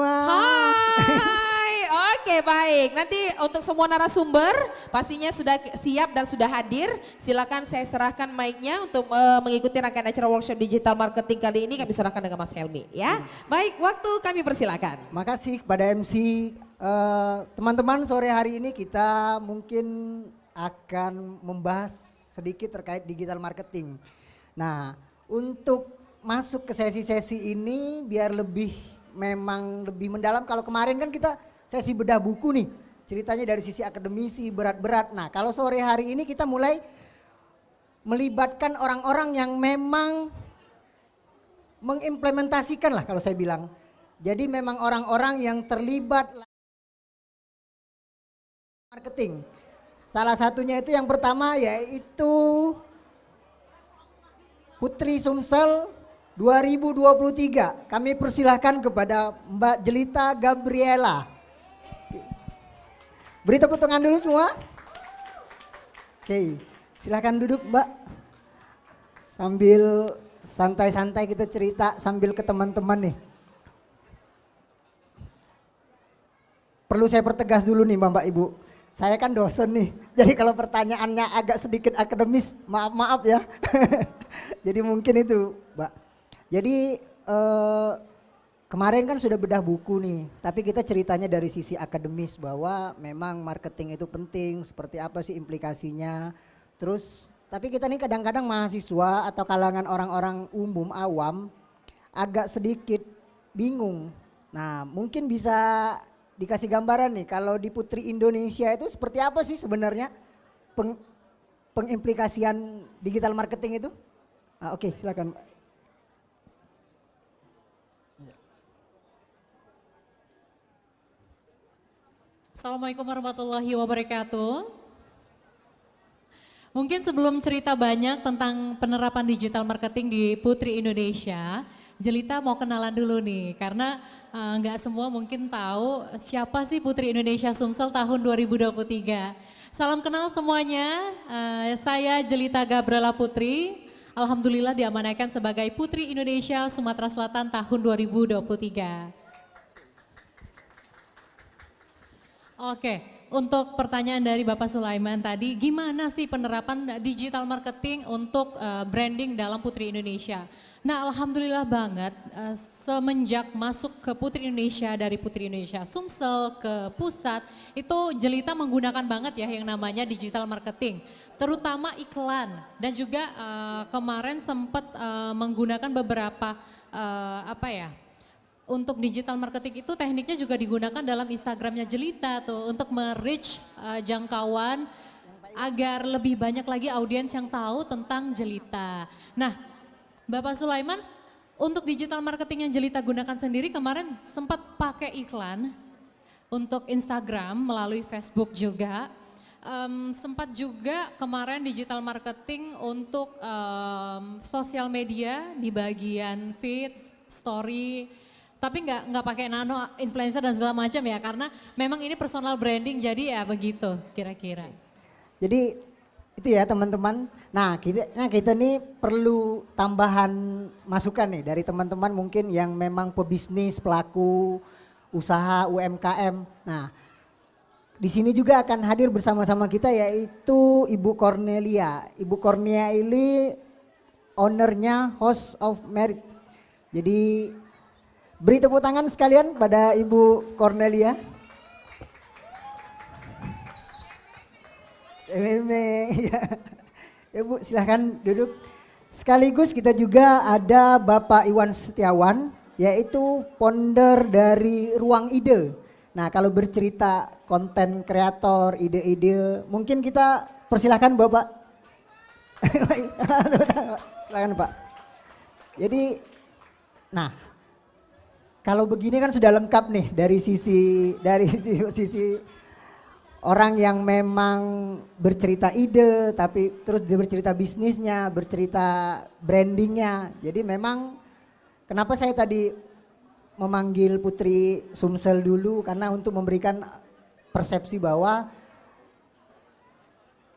Hai, oke baik. Nanti untuk semua narasumber pastinya sudah siap dan sudah hadir. Silakan saya serahkan mic-nya untuk mengikuti rangkaian acara workshop digital marketing kali ini. Kami serahkan dengan Mas Helmi ya. Baik, waktu kami persilakan. Makasih kepada MC. Teman-teman, sore hari ini kita mungkin akan membahas sedikit terkait digital marketing. Nah, untuk masuk ke sesi-sesi ini biar lebih mendalam. Kalau kemarin kan kita sesi bedah buku nih, ceritanya dari sisi akademisi berat-berat. Nah, kalau sore hari ini kita mulai melibatkan orang-orang yang memang mengimplementasikan lah kalau saya bilang. Jadi memang orang-orang yang terlibat marketing. Salah satunya itu yang pertama yaitu Putri Sumsel 2023. Kami persilahkan kepada Mbak Jelita Gabriela. Beri tepuk tangan dulu semua. Oke, silahkan duduk Mbak. Sambil santai-santai kita cerita sambil ke teman-teman nih. Perlu saya pertegas dulu nih Bapak Ibu. Saya kan dosen nih, jadi kalau pertanyaannya agak sedikit akademis, maaf ya. Jadi mungkin itu Mbak. Jadi kemarin kan sudah bedah buku nih, tapi kita ceritanya dari sisi akademis bahwa memang marketing itu penting, seperti apa sih implikasinya. Terus tapi kita nih kadang-kadang mahasiswa atau kalangan orang-orang umum awam agak sedikit bingung. Nah mungkin bisa dikasih gambaran nih kalau di Putri Indonesia itu seperti apa sih sebenarnya pengimplikasian digital marketing itu? Oke, silakan Mbak. Assalamualaikum warahmatullahi wabarakatuh. Mungkin sebelum cerita banyak tentang penerapan digital marketing di Putri Indonesia, Jelita mau kenalan dulu nih, karena nggak semua mungkin tahu siapa sih Putri Indonesia Sumsel tahun 2023. Salam kenal semuanya, saya Jelita Gabriela Putri, alhamdulillah diamanahkan sebagai Putri Indonesia Sumatera Selatan tahun 2023. Oke, untuk pertanyaan dari Bapak Sulaiman tadi, gimana sih penerapan digital marketing untuk branding dalam Putri Indonesia? Nah, alhamdulillah banget semenjak masuk ke Putri Indonesia dari Putri Indonesia Sumsel ke pusat, itu Jelita menggunakan banget ya yang namanya digital marketing, terutama iklan dan juga kemarin sempat menggunakan beberapa untuk digital marketing itu tekniknya juga digunakan dalam Instagramnya Jelita tuh untuk me-reach jangkauan agar lebih banyak lagi audiens yang tahu tentang Jelita. Nah, Bapak Sulaiman, untuk digital marketing yang Jelita gunakan sendiri kemarin sempat pakai iklan untuk Instagram melalui Facebook juga. Sempat juga kemarin digital marketing untuk sosial media di bagian feeds, story. Tapi nggak pakai nano influencer dan segala macam ya, karena memang ini personal branding, jadi ya begitu kira-kira. Jadi itu ya teman-teman. Nah kita nih perlu tambahan masukan nih dari teman-teman mungkin yang memang pebisnis, pelaku usaha UMKM. Nah di sini juga akan hadir bersama-sama kita yaitu Ibu Cornelia. Ibu Cornelia ini ownernya House of Merit. Jadi beri tepuk tangan sekalian pada Ibu Cornelia. Ya Bu, silahkan duduk. Sekaligus kita juga ada Bapak Iwan Setiawan, yaitu founder dari Ruang Ide. Nah kalau bercerita konten kreator, ide-ide, mungkin kita persilahkan Bapak. Silahkan Pak. Jadi, nah kalau begini kan sudah lengkap nih dari sisi orang yang memang bercerita ide, tapi terus dia bercerita bisnisnya, bercerita brandingnya. Jadi memang kenapa saya tadi memanggil Putri Sumsel dulu, karena untuk memberikan persepsi bahwa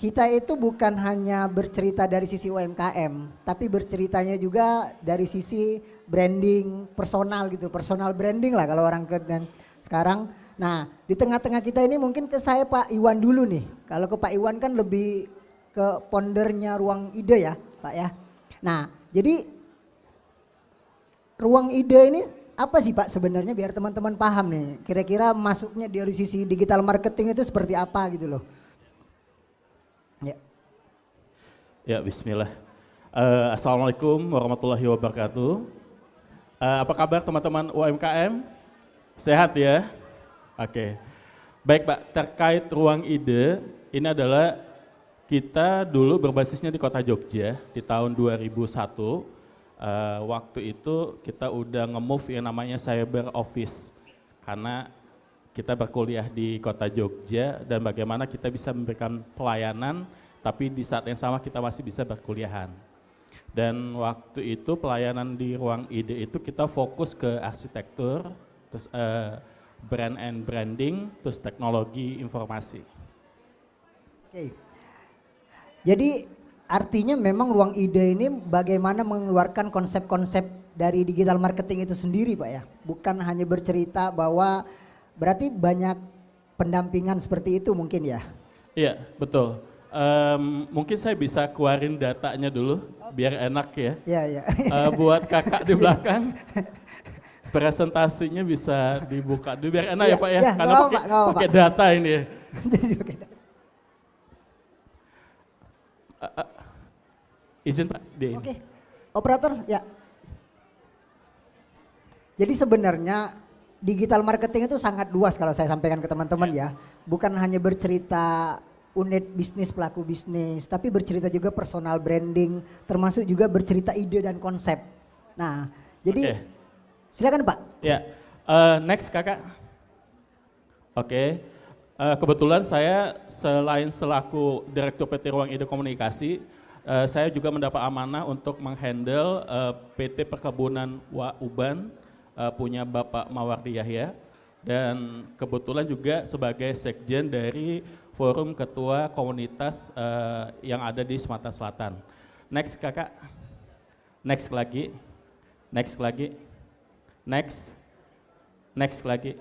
kita itu bukan hanya bercerita dari sisi UMKM, tapi berceritanya juga dari sisi branding personal gitu, personal branding lah kalau orang dan sekarang. Nah di tengah-tengah kita ini mungkin ke saya Pak Iwan dulu nih. Kalau ke Pak Iwan kan lebih ke foundernya Ruang Ide ya Pak ya. Nah jadi Ruang Ide ini apa sih Pak sebenarnya biar teman-teman paham nih. Kira-kira masuknya dari sisi digital marketing itu seperti apa gitu loh. Ya. Ya, bismillah. Assalamualaikum warahmatullahi wabarakatuh. Apa kabar teman-teman UMKM? Sehat ya? Oke. Baik Pak, terkait Ruang Ide, ini adalah kita dulu berbasisnya di Kota Jogja di tahun 2001. Waktu itu kita udah nge-move yang namanya cyber office. Karena kita berkuliah di Kota Jogja dan bagaimana kita bisa memberikan pelayanan tapi di saat yang sama kita masih bisa berkuliahan. Dan waktu itu pelayanan di Ruang Ide itu kita fokus ke arsitektur, terus brand and branding, terus teknologi informasi. Oke. Jadi artinya memang Ruang Ide ini bagaimana mengeluarkan konsep-konsep dari digital marketing itu sendiri Pak ya. Bukan hanya bercerita bahwa berarti banyak pendampingan seperti itu mungkin ya? Iya, betul. Mungkin saya bisa keluarin datanya dulu, biar enak ya. Iya, iya. Buat kakak di belakang, presentasinya bisa dibuka dulu, biar enak ya Pak ya, ya, karena pakai data ini ya. Jadi pakai data. Izin Pak, Oke, operator ya. Jadi sebenarnya digital marketing itu sangat luas kalau saya sampaikan ke teman-teman ya. Bukan hanya bercerita unit bisnis, pelaku bisnis, tapi bercerita juga personal branding, termasuk juga bercerita ide dan konsep. Nah, jadi silakan Pak. Ya, next kakak. Oke, kebetulan saya selain selaku Direktur PT Ruang Ide Komunikasi, saya juga mendapat amanah untuk menghandle PT Perkebunan Uban, punya Bapak Mawardi Yahya, dan kebetulan juga sebagai sekjen dari Forum Ketua Komunitas yang ada di Sumatera Selatan. Next kakak, next lagi, next lagi, next lagi.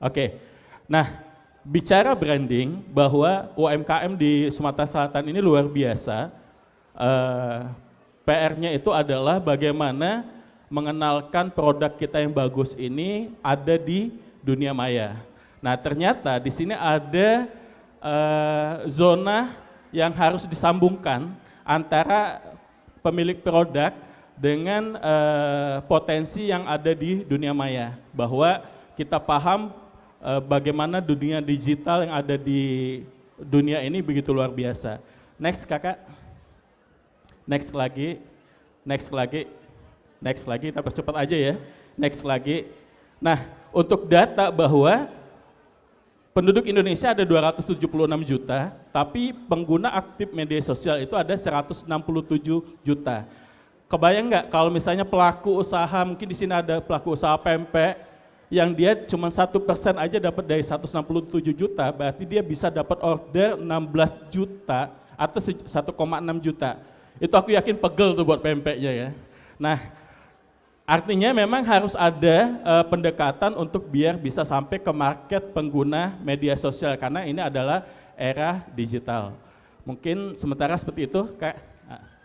Oke, nah bicara branding bahwa UMKM di Sumatera Selatan ini luar biasa, PR-nya itu adalah bagaimana mengenalkan produk kita yang bagus ini ada di dunia maya. Nah ternyata di sini ada zona yang harus disambungkan antara pemilik produk dengan potensi yang ada di dunia maya. Bahwa kita paham bagaimana dunia digital yang ada di dunia ini begitu luar biasa. Next kakak, next lagi, next lagi. Next lagi, kita percepat aja ya. Next lagi. Nah, untuk data bahwa penduduk Indonesia ada 276 juta, tapi pengguna aktif media sosial itu ada 167 juta. Kebayang nggak kalau misalnya pelaku usaha, mungkin di sini ada pelaku usaha pempek, yang dia cuma 1% aja dapat dari 167 juta, berarti dia bisa dapat order 16 juta atau 1,6 juta. Itu aku yakin pegel tuh buat pempeknya ya. Nah, artinya memang harus ada pendekatan untuk biar bisa sampai ke market pengguna media sosial karena ini adalah era digital. Mungkin sementara seperti itu, Kak.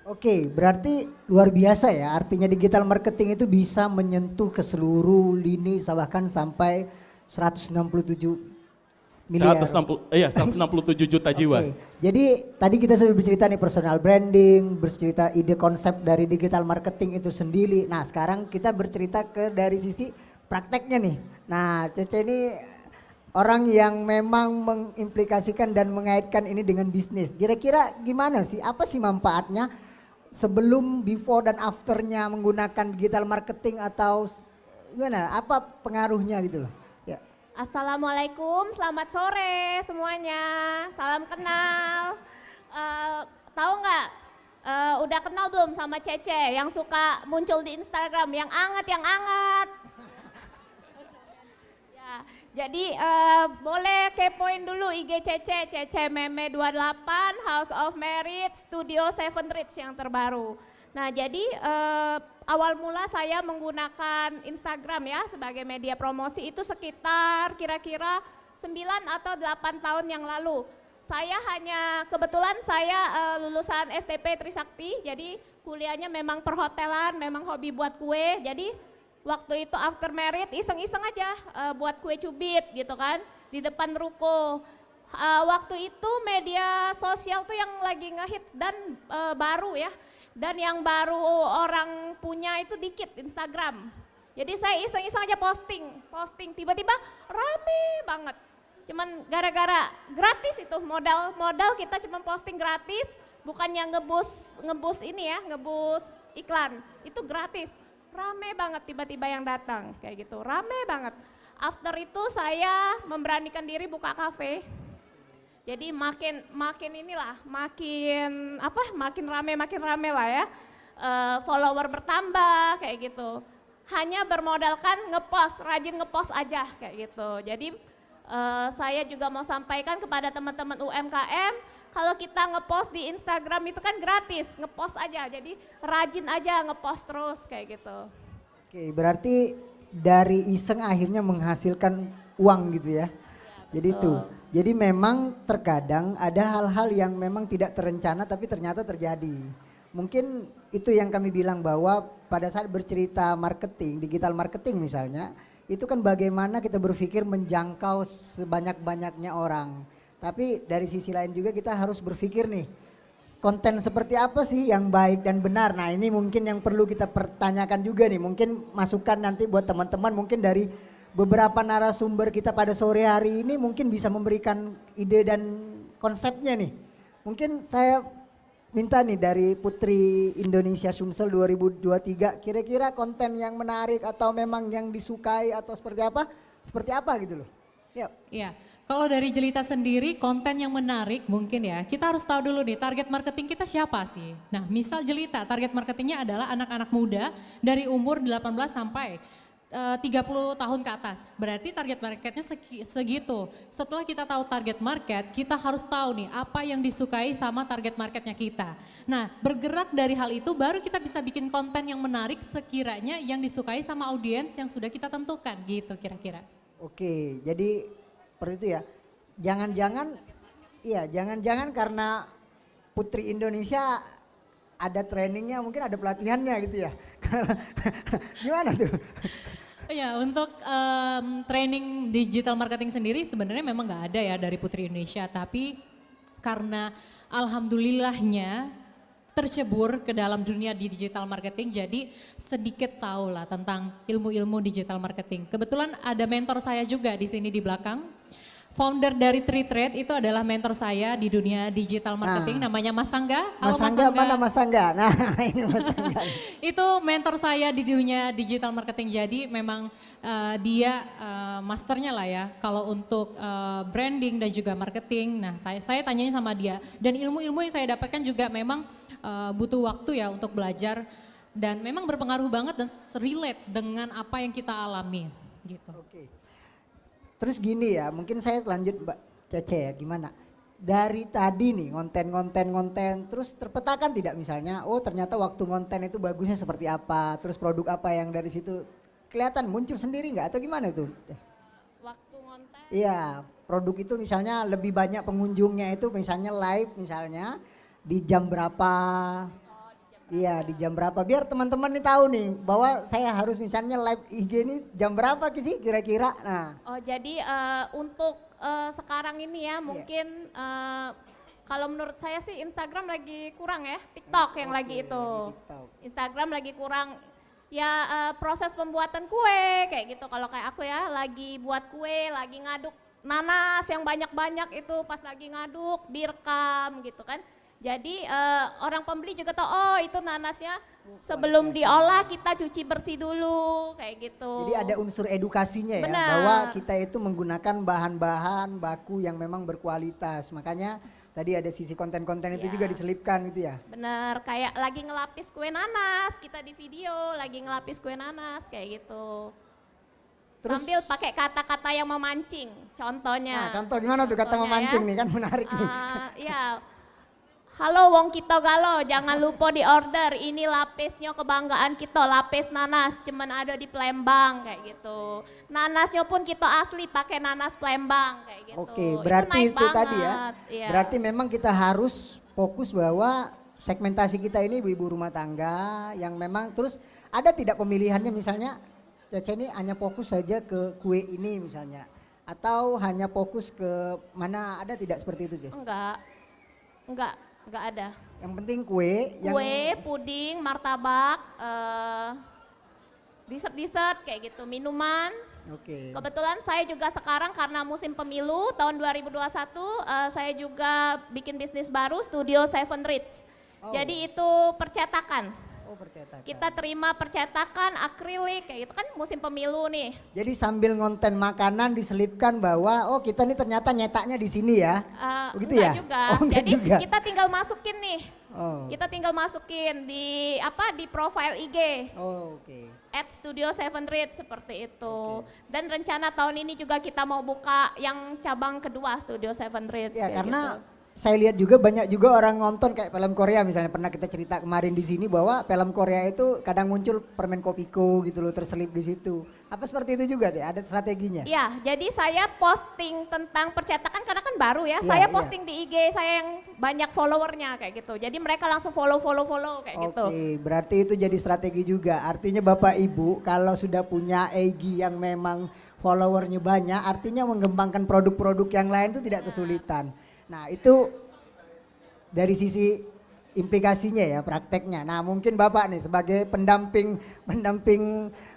Oke, berarti luar biasa ya. Artinya digital marketing itu bisa menyentuh ke seluruh lini bahkan sampai 167 miliar. 167 juta jiwa. Oke, jadi tadi kita sudah bercerita nih personal branding, bercerita ide konsep dari digital marketing itu sendiri. Nah sekarang kita bercerita dari sisi prakteknya nih. Nah Cece ini orang yang memang mengimplikasikan dan mengaitkan ini dengan bisnis. Kira-kira gimana sih, apa sih manfaatnya sebelum, before dan afternya menggunakan digital marketing atau gimana, apa pengaruhnya gitu loh. Assalamualaikum, selamat sore semuanya. Salam kenal. Tahu nggak? Udah kenal belum sama Cece yang suka muncul di Instagram, yang anget, yang anget. Ya, Jadi boleh kepoin dulu IG Cece, Cece Meme 28, House of Merit, Studio Seven Ridge yang terbaru. Nah jadi awal mula saya menggunakan Instagram ya sebagai media promosi itu sekitar kira-kira 9 atau 8 tahun yang lalu. Kebetulan saya lulusan STP Trisakti, jadi kuliahnya memang perhotelan, memang hobi buat kue. Jadi waktu itu after merit iseng-iseng aja buat kue cubit gitu kan di depan ruko. Waktu itu media sosial tuh yang lagi ngehits dan baru ya. Dan yang baru orang punya itu dikit Instagram. Jadi saya iseng-iseng aja posting tiba-tiba rame banget. Cuman gara-gara gratis itu modal kita cuma posting gratis, bukannya ngebus ini ya, ngebus iklan. Itu gratis. Rame banget tiba-tiba yang datang kayak gitu. Rame banget. After itu saya memberanikan diri buka kafe. Jadi makin rame lah ya. Follower bertambah kayak gitu. Hanya bermodalkan rajin ngepost aja kayak gitu. Jadi saya juga mau sampaikan kepada teman-teman UMKM, kalau kita ngepost di Instagram itu kan gratis, ngepost aja. Jadi rajin aja ngepost terus kayak gitu. Oke, berarti dari iseng akhirnya menghasilkan uang gitu ya. Jadi itu. Jadi memang terkadang ada hal-hal yang memang tidak terencana tapi ternyata terjadi. Mungkin itu yang kami bilang bahwa pada saat bercerita marketing, digital marketing misalnya, itu kan bagaimana kita berpikir menjangkau sebanyak-banyaknya orang. Tapi dari sisi lain juga kita harus berpikir nih, konten seperti apa sih yang baik dan benar. Nah ini mungkin yang perlu kita pertanyakan juga nih, mungkin masukan nanti buat teman-teman mungkin dari beberapa narasumber kita pada sore hari ini mungkin bisa memberikan ide dan konsepnya nih. Mungkin saya minta nih dari Putri Indonesia Sumsel 2023 kira-kira konten yang menarik atau memang yang disukai atau seperti apa gitu loh. Yuk. Iya, kalau dari Jelita sendiri konten yang menarik mungkin ya, kita harus tahu dulu nih target marketing kita siapa sih. Nah misal Jelita target marketingnya adalah anak-anak muda dari umur 18 sampai 30 tahun ke atas, berarti target marketnya segitu. Setelah kita tahu target market, kita harus tahu nih apa yang disukai sama target marketnya kita. Nah bergerak dari hal itu baru kita bisa bikin konten yang menarik sekiranya yang disukai sama audiens yang sudah kita tentukan gitu kira-kira. Oke, jadi seperti itu ya. Jangan-jangan karena Putri Indonesia ada trainingnya, mungkin ada pelatihannya gitu ya. Gimana tuh? Ya untuk training digital marketing sendiri sebenarnya memang nggak ada ya dari Putri Indonesia, tapi karena alhamdulillahnya tercebur ke dalam dunia di digital marketing, jadi sedikit tahu lah tentang ilmu-ilmu digital marketing. Kebetulan ada mentor saya juga di sini di belakang. Founder dari Tritrade itu adalah mentor saya di dunia digital marketing, namanya Mas Sangga. Halo Mas Sangga, mana Mas Sangga? Nah ini Mas Sangga. Itu mentor saya di dunia digital marketing, jadi memang dia masternya lah ya kalau untuk branding dan juga marketing. Nah saya tanyanya sama dia dan ilmu-ilmu yang saya dapatkan juga memang butuh waktu ya untuk belajar dan memang berpengaruh banget dan relate dengan apa yang kita alami gitu. Oke. Terus gini ya, mungkin saya lanjut Mbak Cece ya, gimana? Dari tadi nih konten, terus terpetakan tidak misalnya, oh ternyata waktu konten itu bagusnya seperti apa, terus produk apa yang dari situ kelihatan muncul sendiri nggak atau gimana tuh? Waktu konten? Iya, produk itu misalnya lebih banyak pengunjungnya itu misalnya live misalnya di jam berapa? Iya di jam berapa biar teman-teman nih tahu nih bahwa saya harus misalnya live IG ini jam berapa sih kira-kira. Nah. Oh jadi untuk sekarang ini ya mungkin kalau menurut saya sih Instagram lagi kurang ya, TikTok yang lagi itu. Instagram lagi kurang ya proses pembuatan kue kayak gitu. Kalau kayak aku ya lagi buat kue, lagi ngaduk nanas yang banyak-banyak itu pas lagi ngaduk direkam gitu kan. Jadi orang pembeli juga tahu oh itu nanasnya sebelum diolah kita cuci bersih dulu kayak gitu. Jadi ada unsur edukasinya ya bahwa kita itu menggunakan bahan-bahan baku yang memang berkualitas. Makanya tadi ada sisi konten-konten itu juga diselipkan gitu ya. Bener kayak lagi ngelapis kue nanas kita di video lagi ngelapis kue nanas kayak gitu. Sambil pakai kata-kata yang memancing, contohnya. Nah, contoh gimana tuh kata Contohnya memancing ya. nih kan menarik nih. Ya, halo wong kita galo, jangan lupa di order. Ini lapisnya kebanggaan kita, lapis nanas, cuman ada di Palembang kayak gitu. Nanasnya pun kita asli pakai nanas Palembang kayak gitu. Oke, berarti naik itu tadi ya. banget, iya. Berarti memang kita harus fokus bahwa segmentasi kita ini ibu-ibu rumah tangga yang memang terus ada tidak pemilihannya misalnya Cece ini hanya fokus saja ke kue ini misalnya atau hanya fokus ke mana, ada tidak seperti itu, Ce? Enggak ada. Yang penting kue, Kue, puding, martabak, dessert-dessert kayak gitu, minuman. Oke. Kebetulan saya juga sekarang karena musim pemilu tahun 2021 saya juga bikin bisnis baru, Studio Seven Ridge. Oh. Jadi itu percetakan. Oh, percetakan. Kita terima percetakan, akrilik kayak gitu kan musim pemilu nih. Jadi sambil ngonten makanan diselipkan bahwa oh kita nih ternyata nyetaknya di sini ya. Begitu Enggak ya? juga. Oh, enggak Jadi juga. kita tinggal masukin nih. Oh. Kita tinggal masukin di di profile IG. Oh, oke. @Studio Seven Ridge seperti itu. Dan rencana tahun ini juga kita mau buka yang cabang kedua Studio Seven Ridge. Ya kayak karena gitu. saya lihat juga banyak juga orang nonton kayak film Korea misalnya, pernah kita cerita kemarin di sini bahwa film Korea itu kadang muncul permen Kopiko gitu loh terselip di situ. Apa seperti itu juga deh? Ada strateginya? Ya, jadi saya posting tentang percetakan karena kan baru ya. Iya, Saya iya. posting di IG saya yang banyak followernya kayak gitu. Jadi mereka langsung follow kayak gitu. Oke, berarti itu jadi strategi juga. Artinya Bapak Ibu kalau sudah punya IG yang memang followernya banyak, artinya mengembangkan produk-produk yang lain itu tidak kesulitan. Nah itu dari sisi implikasinya ya, prakteknya. Nah mungkin Bapak nih sebagai pendamping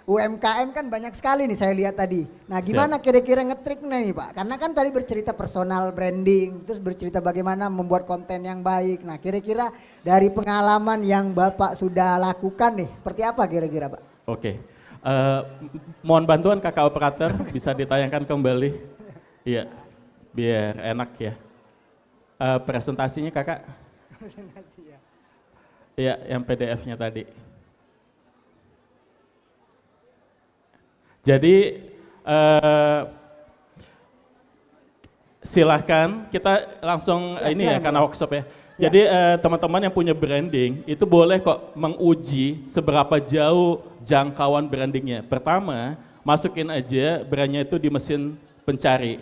UMKM kan banyak sekali nih saya lihat tadi. Nah gimana kira-kira ngetriknya nih Pak? Karena kan tadi bercerita personal branding, terus bercerita bagaimana membuat konten yang baik. Nah kira-kira dari pengalaman yang Bapak sudah lakukan nih, seperti apa kira-kira Pak? Oke, mohon bantuan kakak operator bisa ditayangkan kembali. Iya, biar enak ya. Presentasinya kakak? Presentasi ya. Iya, yang PDF-nya tadi. Jadi silahkan kita langsung Ya, ini ya silakan, karena Pak. workshop ya. Ya. Jadi teman-teman yang punya branding itu boleh kok menguji seberapa jauh jangkauan brandingnya. Pertama, masukin aja brandnya itu di mesin pencari.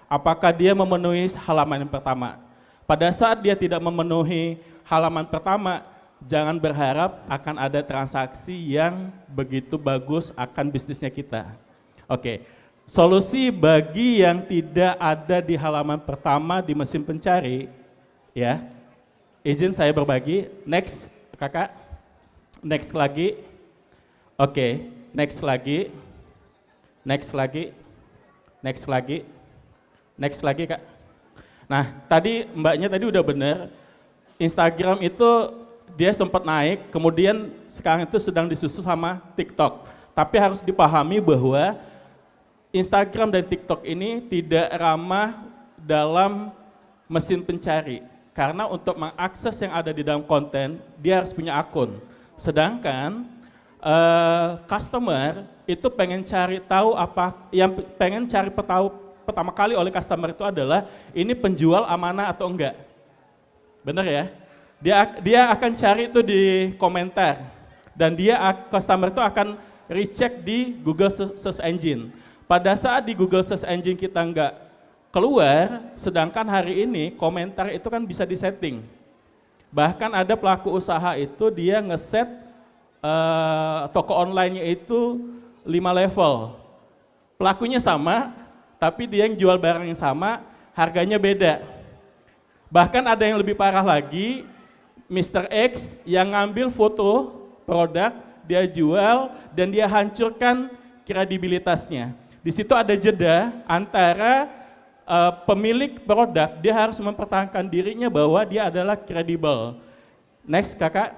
Apakah dia memenuhi halaman yang pertama? Pada saat dia tidak memenuhi halaman pertama, jangan berharap akan ada transaksi yang begitu bagus akan bisnisnya kita. Oke, solusi bagi yang tidak ada di halaman pertama di mesin pencari, ya, izin saya berbagi. Next, kakak. Next lagi. Oke, next lagi. Next lagi. Next lagi. Next lagi, Kak. Nah, tadi mbaknya tadi udah benar, Instagram itu dia sempat naik, kemudian sekarang itu sedang disusul sama TikTok. Tapi harus dipahami bahwa Instagram dan TikTok ini tidak ramah dalam mesin pencari. Karena untuk mengakses yang ada di dalam konten, dia harus punya akun. Sedangkan customer itu pengen cari tahu pertama kali oleh customer itu adalah ini penjual amanah atau enggak. Benar ya? Dia akan cari itu di komentar dan customer itu akan recheck di Google Search Engine. Pada saat di Google Search Engine kita enggak keluar, sedangkan hari ini komentar itu kan bisa disetting. Bahkan ada pelaku usaha itu dia ngeset toko online-nya itu 5 level. Pelakunya sama, tapi dia yang jual barang yang sama, harganya beda. Bahkan ada yang lebih parah lagi, Mr. X yang ngambil foto produk, dia jual, dan dia hancurkan kredibilitasnya. Di situ ada jeda antara pemilik produk, dia harus mempertahankan dirinya bahwa dia adalah kredibel. Next, kakak.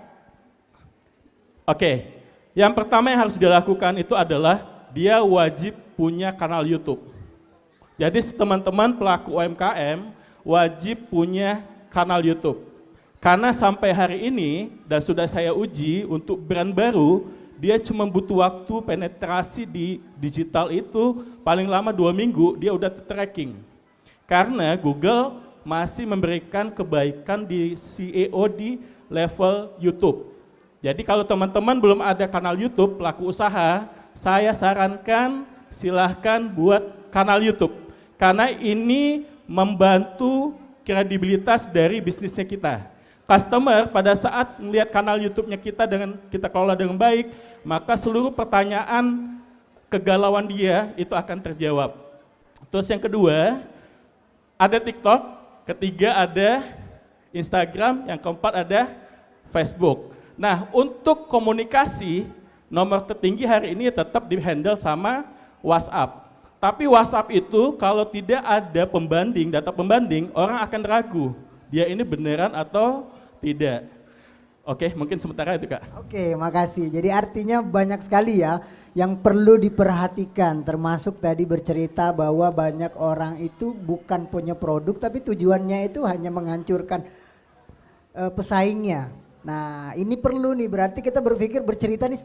Oke, yang pertama yang harus dilakukan itu adalah dia wajib punya kanal YouTube. Jadi teman-teman pelaku UMKM wajib punya kanal YouTube. Karena sampai hari ini dan sudah saya uji untuk brand baru, dia cuma butuh waktu penetrasi di digital itu paling lama 2 minggu dia udah tracking. Karena Google masih memberikan kebaikan di SEO di level YouTube. Jadi kalau teman-teman belum ada kanal YouTube, pelaku usaha, saya sarankan silahkan buat kanal YouTube. Karena ini membantu kredibilitas dari bisnisnya kita. Customer pada saat melihat kanal YouTube-nya kita kelola dengan baik, maka seluruh pertanyaan kegalauan dia itu akan terjawab. Terus yang kedua, ada TikTok, ketiga ada Instagram, yang keempat ada Facebook. Nah, untuk komunikasi, nomor tertinggi hari ini tetap di-handle sama WhatsApp. Tapi WhatsApp itu kalau tidak ada pembanding, data pembanding, orang akan ragu, dia ini beneran atau tidak. Oke, mungkin sementara itu Kak. Oke, makasih. Jadi artinya banyak sekali ya yang perlu diperhatikan, termasuk tadi bercerita bahwa banyak orang itu bukan punya produk, tapi tujuannya itu hanya menghancurkan pesaingnya. Nah ini perlu nih, berarti kita berpikir bercerita nih,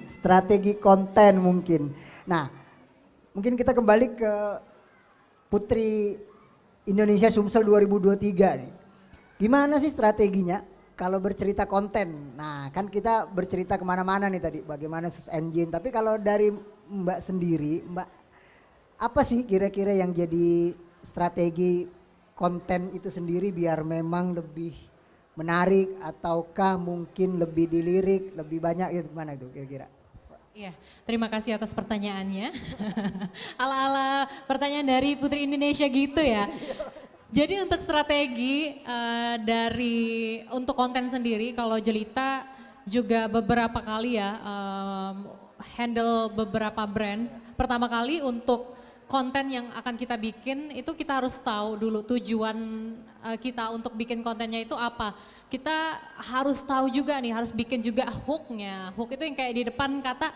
strategi konten mungkin. Nah mungkin kita kembali ke Putri Indonesia Sumsel 2023 nih. Gimana sih strateginya kalau bercerita konten? Nah kan kita bercerita kemana-mana nih tadi, bagaimana search engine. Tapi kalau dari Mbak sendiri, Mbak apa sih kira-kira yang jadi strategi konten itu sendiri biar memang lebih menarik, ataukah mungkin lebih dilirik, lebih banyak gitu, gimana itu kira-kira? Iya, terima kasih atas pertanyaannya. Ala-ala pertanyaan dari Putri Indonesia gitu ya. Jadi untuk strategi untuk konten sendiri, kalau Jelita juga beberapa kali ya handle beberapa brand. Pertama kali untuk konten yang akan kita bikin itu kita harus tahu dulu tujuan kita untuk bikin kontennya itu apa. Kita harus tahu juga nih, harus bikin juga hooknya. Hook itu yang kayak di depan kata,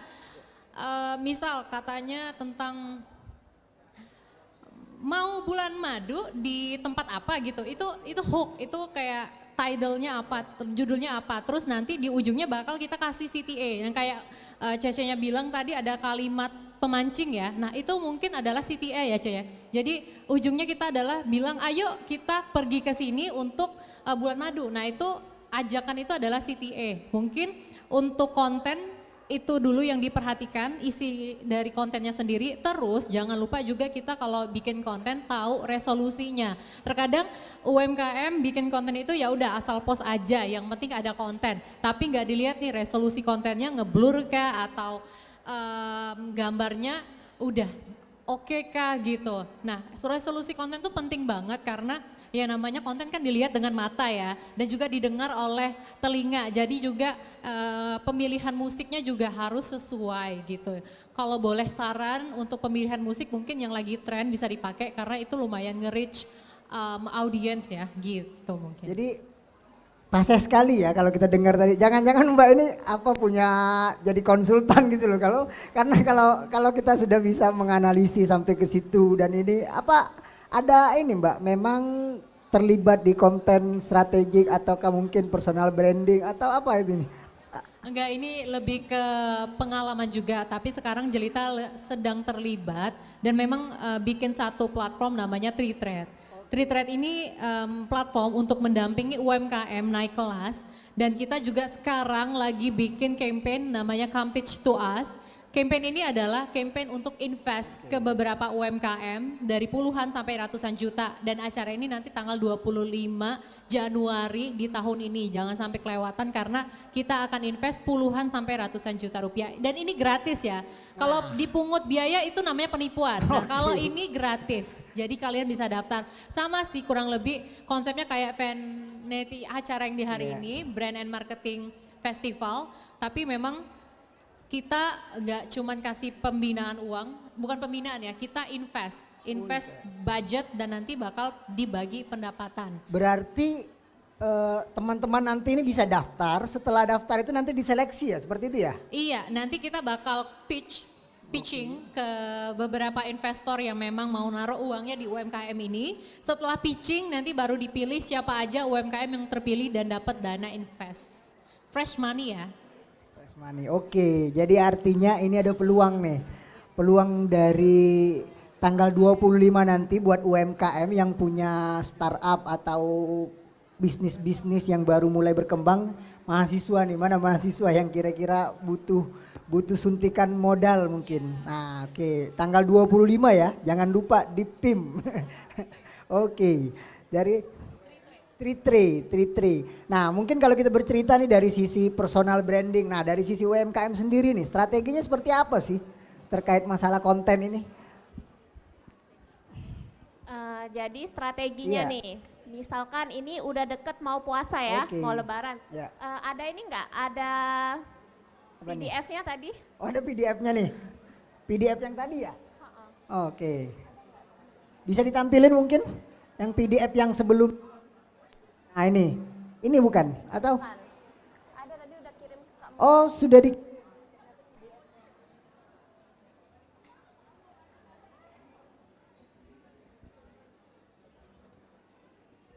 misal katanya tentang mau bulan madu di tempat apa gitu. Itu hook, itu kayak title-nya apa, judulnya apa. Terus nanti di ujungnya bakal kita kasih CTA yang kayak Cece-nya bilang tadi ada kalimat pemancing ya. Nah itu mungkin adalah CTA ya Ce ya. Jadi ujungnya kita adalah bilang ayo kita pergi ke sini untuk bulan madu. Nah itu ajakan itu adalah CTA. Mungkin untuk konten itu dulu yang diperhatikan, isi dari kontennya sendiri. Terus jangan lupa juga kita kalau bikin konten tahu resolusinya. Terkadang UMKM bikin konten itu ya udah asal post aja, yang penting ada konten. Tapi nggak dilihat nih resolusi kontennya ngeblur kah atau gambarnya udah oke kah gitu. Nah resolusi konten itu penting banget karena ya namanya konten kan dilihat dengan mata ya dan juga didengar oleh telinga. Jadi juga pemilihan musiknya juga harus sesuai gitu. Kalau boleh saran untuk pemilihan musik mungkin yang lagi tren bisa dipakai karena itu lumayan nge-reach audience ya gitu mungkin. Jadi pas sekali ya kalau kita dengar tadi. Jangan-jangan Mbak ini apa punya jadi konsultan gitu loh. Karena kalau kita sudah bisa menganalisis sampai ke situ dan ini apa ada ini Mbak memang terlibat di konten strategik ataukah mungkin personal branding atau apa itu nih? Enggak, ini lebih ke pengalaman juga, tapi sekarang Jelita sedang terlibat dan memang bikin satu platform namanya TreeThread. TreeThread ini platform untuk mendampingi UMKM naik kelas dan kita juga sekarang lagi bikin campaign namanya Come Pitch to Us. Campaign ini adalah campaign untuk invest ke beberapa UMKM dari puluhan sampai ratusan juta dan acara ini nanti tanggal 25 Januari di tahun ini. Jangan sampai kelewatan karena kita akan invest puluhan sampai ratusan juta rupiah dan ini gratis ya. Kalau dipungut biaya itu namanya penipuan. Nah, kalau ini gratis. Jadi kalian bisa daftar. Sama sih kurang lebih konsepnya kayak Vanity acara yang di hari ini, Brand and Marketing Festival, tapi memang kita nggak cuman kasih pembinaan uang, bukan pembinaan ya, kita invest budget dan nanti bakal dibagi pendapatan. Berarti teman-teman nanti ini bisa daftar, setelah daftar itu nanti diseleksi ya, seperti itu ya? Iya, nanti kita bakal pitching ke beberapa investor yang memang mau naruh uangnya di UMKM ini. Setelah pitching nanti baru dipilih siapa aja UMKM yang terpilih dan dapat dana invest. Fresh money ya. Money. Oke, jadi artinya ini ada peluang nih. Peluang dari tanggal 25 nanti buat UMKM yang punya startup atau bisnis-bisnis yang baru mulai berkembang, mahasiswa nih, mana mahasiswa yang kira-kira butuh suntikan modal mungkin. Nah, oke, tanggal 25 ya, jangan lupa di PIM. Oke, dari Tri. Nah, mungkin kalau kita bercerita nih dari sisi personal branding, nah dari sisi UMKM sendiri nih, strateginya seperti apa sih terkait masalah konten ini? Jadi strateginya Iya. nih, misalkan ini udah deket mau puasa ya, Oke. mau lebaran. Ya. Ada ini enggak? Ada Apa nih? PDF-nya tadi? Oh, ada PDF-nya nih. PDF yang tadi ya? Oke. Bisa ditampilin mungkin yang PDF yang sebelum. Nah ini bukan atau? Ada tadi udah kirim ke kamu. Oh sudah di.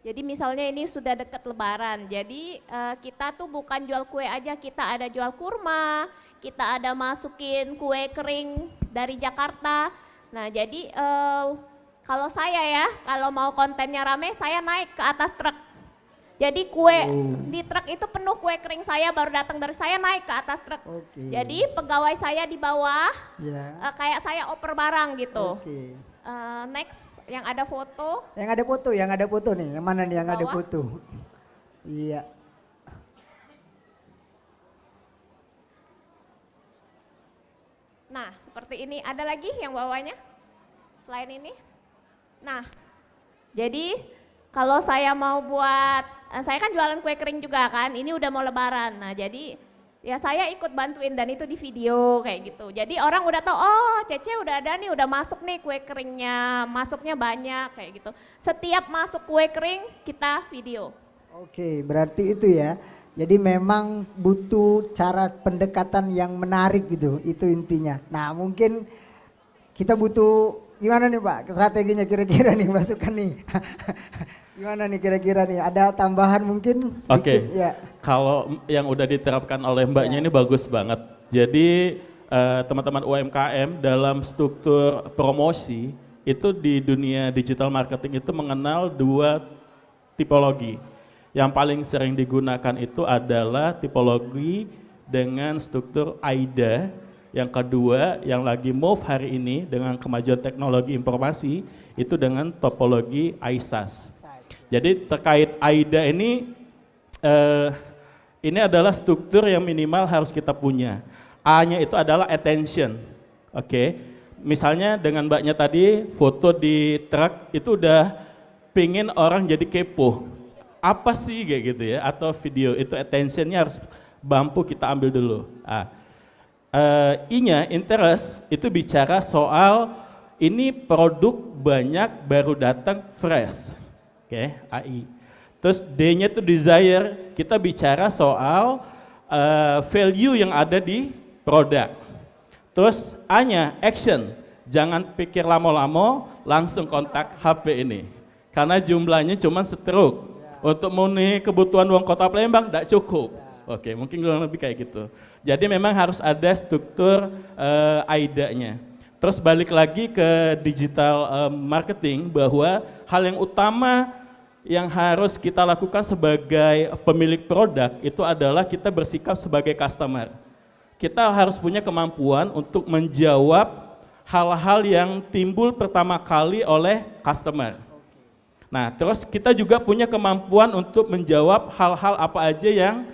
Jadi misalnya ini sudah dekat lebaran, jadi kita tuh bukan jual kue aja, kita ada jual kurma, kita ada masukin kue kering dari Jakarta. Nah jadi kalau saya ya, kalau mau kontennya rame, saya naik ke atas truk. Jadi kue di truk itu penuh kue kering saya baru datang dari saya naik ke atas truk. Oke. Jadi pegawai saya di bawah, Ya. kayak saya oper barang gitu. Oke. Next yang ada foto. Yang ada foto nih. Yang mana nih yang ada Bawah. foto? Iya. Nah, seperti ini. Ada lagi yang bawahnya? Selain ini? Nah, jadi kalau saya mau buat, saya kan jualan kue kering juga kan, ini udah mau lebaran. Nah, jadi ya saya ikut bantuin dan itu di video kayak gitu. Jadi orang udah tahu, oh Cece udah ada nih, udah masuk nih kue keringnya, masuknya banyak kayak gitu. Setiap masuk kue kering, kita video. Oke, berarti itu ya. Jadi memang butuh cara pendekatan yang menarik gitu, itu intinya. Nah mungkin kita butuh gimana nih Pak strateginya kira-kira nih masukan nih. Gimana nih kira-kira nih, ada tambahan mungkin sedikit? Oke. Ya. Kalau yang udah diterapkan oleh mbaknya ini bagus banget. Jadi teman-teman UMKM dalam struktur promosi itu di dunia digital marketing itu mengenal dua tipologi. Yang paling sering digunakan itu adalah tipologi dengan struktur AIDA. Yang kedua yang lagi move hari ini dengan kemajuan teknologi informasi itu dengan topologi ISAS. Jadi terkait AIDA ini adalah struktur yang minimal harus kita punya. A-nya itu adalah attention. Oke. Misalnya dengan mbaknya tadi foto di truk itu udah pingin orang jadi kepo. Apa sih kayak gitu ya, atau video itu attentionnya harus mampu kita ambil dulu. I-nya interest itu bicara soal ini produk banyak baru datang fresh. Oke, AI. Terus D-nya itu desire, kita bicara soal value yang ada di produk. Terus A-nya action, jangan pikir lama-lama, langsung kontak HP ini. Karena jumlahnya cuma setruk. Untuk memenuhi kebutuhan uang kota Palembang tidak cukup. Oke, mungkin kurang lebih kayak gitu. Jadi memang harus ada struktur AIDA-nya. Terus balik lagi ke digital marketing bahwa hal yang utama yang harus kita lakukan sebagai pemilik produk itu adalah kita bersikap sebagai customer. Kita harus punya kemampuan untuk menjawab hal-hal yang timbul pertama kali oleh customer. Nah, terus kita juga punya kemampuan untuk menjawab hal-hal apa aja yang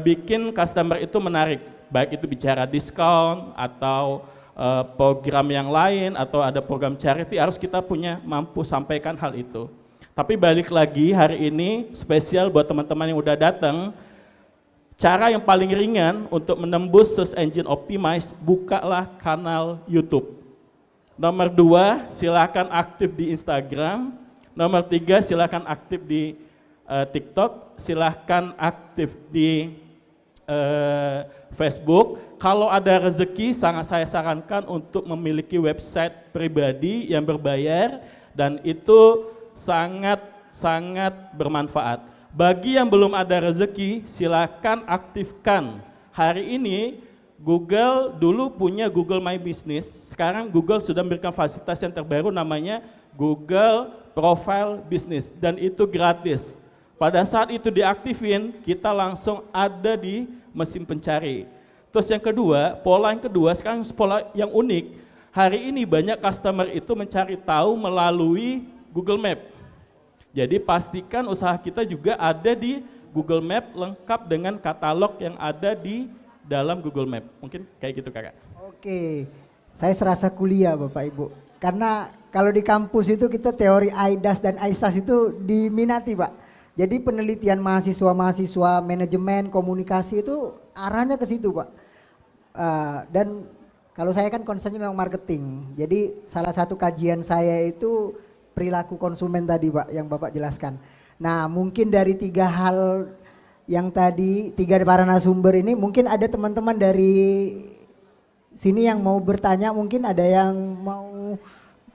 bikin customer itu menarik. Baik itu bicara diskon atau program yang lain atau ada program charity, harus kita punya mampu sampaikan hal itu. Tapi balik lagi hari ini spesial buat teman-teman yang udah datang, cara yang paling ringan untuk menembus search engine optimize, bukalah kanal YouTube. Nomor 2, silakan aktif di Instagram. Nomor 3, silakan aktif di TikTok, silakan aktif di Facebook. Kalau ada rezeki, sangat saya sarankan untuk memiliki website pribadi yang berbayar dan itu sangat bermanfaat. Bagi yang belum ada rezeki, silakan aktifkan hari ini Google dulu punya Google My Business, sekarang Google sudah memberikan fasilitas yang terbaru namanya Google Profile Business dan itu gratis. Pada saat itu diaktifin, kita langsung ada di mesin pencari. Terus yang kedua, pola yang kedua sekarang pola yang unik. Hari ini banyak customer itu mencari tahu melalui Google Map. Jadi pastikan usaha kita juga ada di Google Map lengkap dengan katalog yang ada di dalam Google Map. Mungkin kayak gitu kakak. Oke, saya serasa kuliah Bapak Ibu. Karena kalau di kampus itu kita teori AIDAS dan AISAS itu diminati Pak. Jadi penelitian mahasiswa-mahasiswa manajemen komunikasi itu arahnya ke situ Pak. Dan kalau saya kan concernnya memang marketing. Jadi salah satu kajian saya itu perilaku konsumen tadi Pak yang Bapak jelaskan. Nah mungkin dari 3 hal yang tadi, 3 para narasumber ini mungkin ada teman-teman dari sini yang mau bertanya, mungkin ada yang mau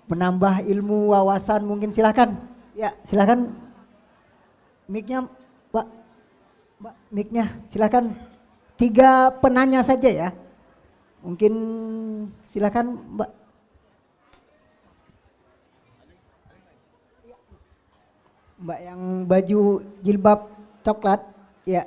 menambah ilmu wawasan mungkin silakan. Ya silakan mic-nya Pak, Mbak mic-nya silakan. 3 penanya saja ya. Mungkin silakan Mbak. Mbak yang baju jilbab coklat, ya.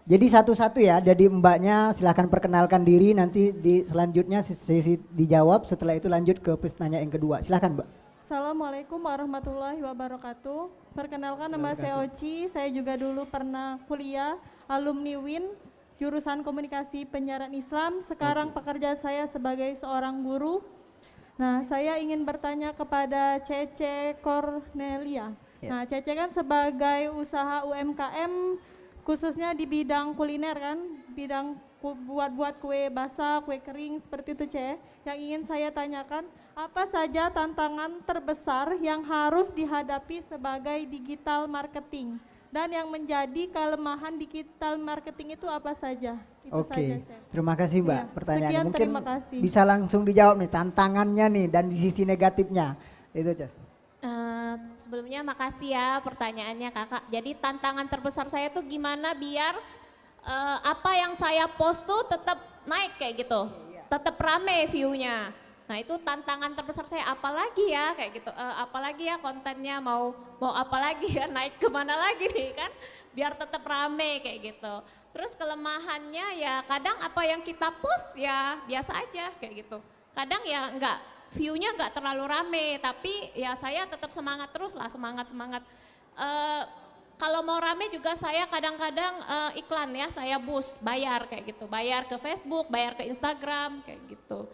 Jadi satu-satu ya, jadi mbaknya silakan perkenalkan diri, nanti di selanjutnya sesi dijawab, setelah itu lanjut ke penanya yang kedua. Silakan Mbak. Assalamualaikum warahmatullahi wabarakatuh. Perkenalkan nama saya Oci, saya juga dulu pernah kuliah alumni WIN, jurusan komunikasi penyiaran Islam. Sekarang pekerjaan saya sebagai seorang guru. Nah, saya ingin bertanya kepada Cece Cornelia. Nah, Cece kan sebagai usaha UMKM khususnya di bidang kuliner kan, bidang buat kue basah, kue kering seperti itu Ce. Yang ingin saya tanyakan, apa saja tantangan terbesar yang harus dihadapi sebagai digital marketing? Dan yang menjadi kelemahan digital marketing itu apa saja? Itu saja, Ce. Terima kasih Mbak pertanyaannya. Sekian, mungkin terima kasih. bisa langsung dijawab nih tantangannya nih dan di sisi negatifnya. Itu Ce. Sebelumnya makasih ya pertanyaannya kakak. Jadi tantangan terbesar saya tuh gimana biar apa yang saya post tuh tetap naik kayak gitu, tetap rame view-nya. Nah itu tantangan terbesar saya, apalagi ya kayak gitu, apalagi ya kontennya mau apalagi ya, naik kemana lagi nih kan, biar tetap rame kayak gitu. Terus kelemahannya ya kadang apa yang kita post ya biasa aja kayak gitu. Kadang ya enggak, view-nya enggak terlalu rame, tapi ya saya tetap semangat terus lah, semangat. Kalau mau rame juga saya kadang-kadang iklan ya, saya boost, bayar kayak gitu, bayar ke Facebook, bayar ke Instagram kayak gitu.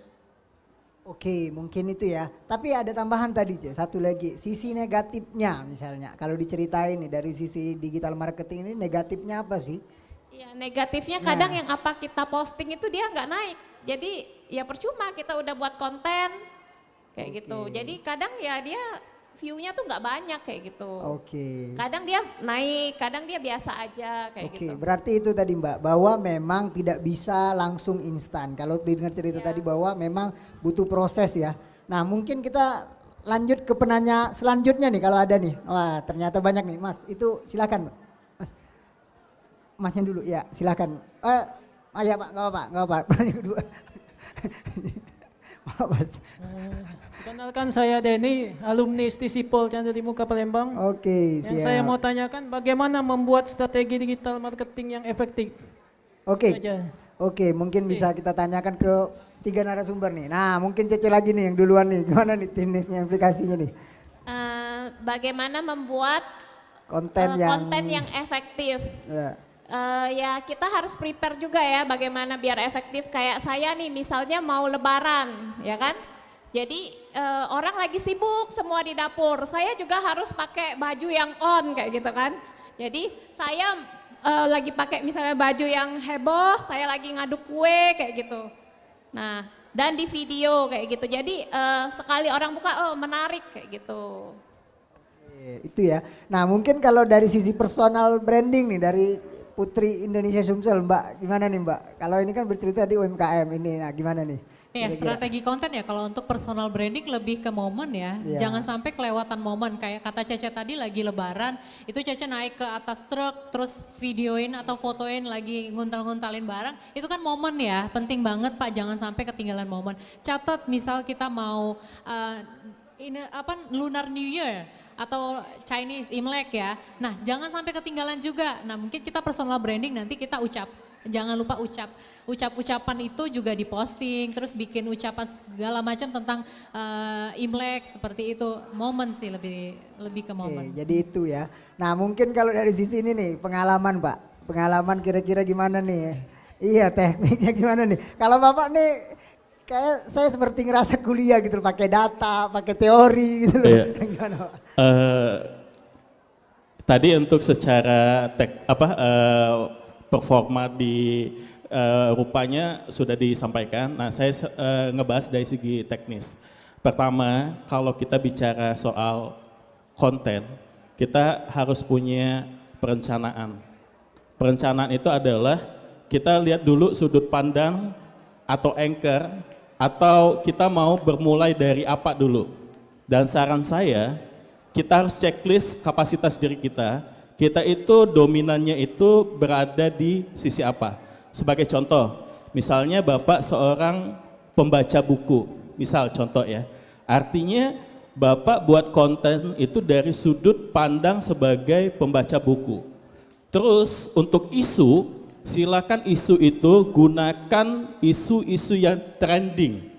Oke, mungkin itu ya. Tapi ada tambahan tadi, Ce. Satu lagi, sisi negatifnya misalnya. Kalau diceritain nih dari sisi digital marketing ini negatifnya apa sih? Iya, negatifnya kadang yang apa kita posting itu dia nggak naik. Jadi ya percuma kita udah buat konten kayak gitu. Jadi kadang ya dia view-nya tuh nggak banyak kayak gitu. Oke. Kadang dia naik, kadang dia biasa aja kayak gitu. Oke, berarti itu tadi Mbak, bahwa memang tidak bisa langsung instan. Kalau dengar cerita tadi bahwa memang butuh proses ya. Nah mungkin kita lanjut ke penanya selanjutnya nih kalau ada nih. Wah ternyata banyak nih Mas, itu silakan Mas. Masnya dulu ya silakan. Ya Pak, nggak apa-apa, penanya kedua. Mas. Kenalkan saya Denny, alumni Stisipol Chandra di Muka Palembang. Oke, Yang siap. saya mau tanyakan bagaimana membuat strategi digital marketing yang efektif. Oke, Saja. oke, mungkin bisa kita tanyakan ke 3 narasumber nih. Nah mungkin Cece lagi nih yang duluan nih, gimana nih teknisnya, aplikasinya nih? Bagaimana membuat Konten yang efektif. Ya. Ya kita harus prepare juga ya bagaimana biar efektif. Kayak saya nih misalnya mau lebaran ya kan. Jadi orang lagi sibuk semua di dapur. Saya juga harus pakai baju yang on kayak gitu kan. Jadi saya lagi pakai misalnya baju yang heboh, saya lagi ngaduk kue kayak gitu. Nah dan di video kayak gitu. Jadi sekali orang buka, oh menarik kayak gitu. Itu ya. Nah mungkin kalau dari sisi personal branding nih dari Putri Indonesia Sumsel, Mbak, gimana nih Mbak? Kalau ini kan bercerita di UMKM ini, nah gimana nih? Ya, strategi konten ya kalau untuk personal branding lebih ke momen ya. Iya. Jangan sampai kelewatan momen. Kayak kata Cece tadi lagi lebaran, itu Cece naik ke atas truk terus videoin atau fotoin lagi nguntal-nguntalin barang. Itu kan momen ya, penting banget Pak, jangan sampai ketinggalan momen. Catat misal kita mau ini apa Lunar New Year atau Chinese Imlek ya. Nah, jangan sampai ketinggalan juga. Nah, mungkin kita personal branding nanti kita jangan lupa ucapan itu juga diposting, terus bikin ucapan segala macam tentang Imlek seperti itu. Momen sih lebih ke momen. Oke, jadi itu ya. Nah mungkin kalau dari sisi ini nih pengalaman Pak, pengalaman kira-kira gimana nih? Iya tekniknya gimana nih? Kalau Bapak nih kayak saya seperti ngerasa kuliah gitu, pakai data, pakai teori gitu loh. Iya. Gimana Pak? Tadi untuk secara performa di rupanya sudah disampaikan. Nah, saya ngebahas dari segi teknis. Pertama, kalau kita bicara soal konten, kita harus punya perencanaan. Perencanaan itu adalah kita lihat dulu sudut pandang atau anchor, atau kita mau bermulai dari apa dulu. Dan saran saya, kita harus checklist kapasitas diri kita. Kita itu dominannya itu berada di sisi apa? Sebagai contoh, misalnya Bapak seorang pembaca buku, misal contoh ya. Artinya Bapak buat konten itu dari sudut pandang sebagai pembaca buku. Terus untuk isu, silakan isu itu gunakan isu-isu yang trending.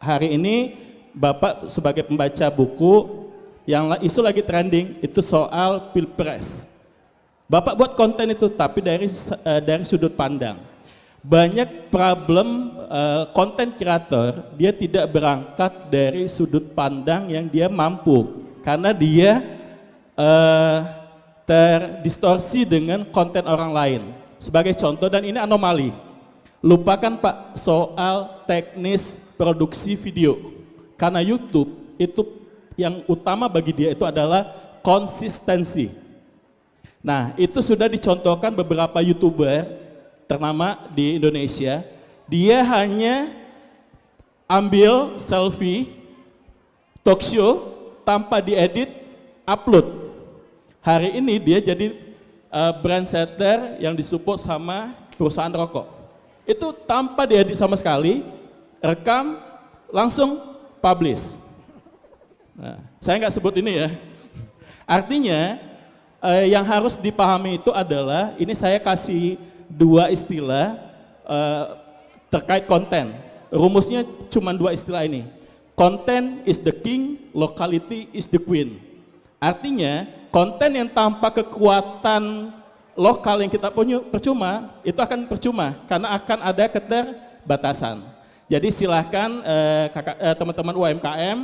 Hari ini Bapak sebagai pembaca buku, yang isu lagi trending itu soal pilpres. Bapak buat konten itu tapi dari sudut pandang. Banyak problem konten kreator dia tidak berangkat dari sudut pandang yang dia mampu karena dia terdistorsi dengan konten orang lain. Sebagai contoh, dan ini anomali. Lupakan Pak soal teknis produksi video. Karena YouTube itu yang utama bagi dia itu adalah konsistensi. Nah, itu sudah dicontohkan beberapa YouTuber ternama di Indonesia. Dia hanya ambil selfie, talk show, tanpa diedit, upload. Hari ini dia jadi brand setter yang disupport sama perusahaan rokok. Itu tanpa diedit sama sekali, rekam, langsung publish. Nah, saya nggak sebut ini ya. Artinya yang harus dipahami itu adalah, ini saya kasih dua istilah terkait konten. Rumusnya cuma dua istilah ini. Content is the king, locality is the queen. Artinya konten yang tanpa kekuatan lokal yang kita punya percuma, itu akan percuma karena akan ada keterbatasan. Jadi silahkan teman-teman UMKM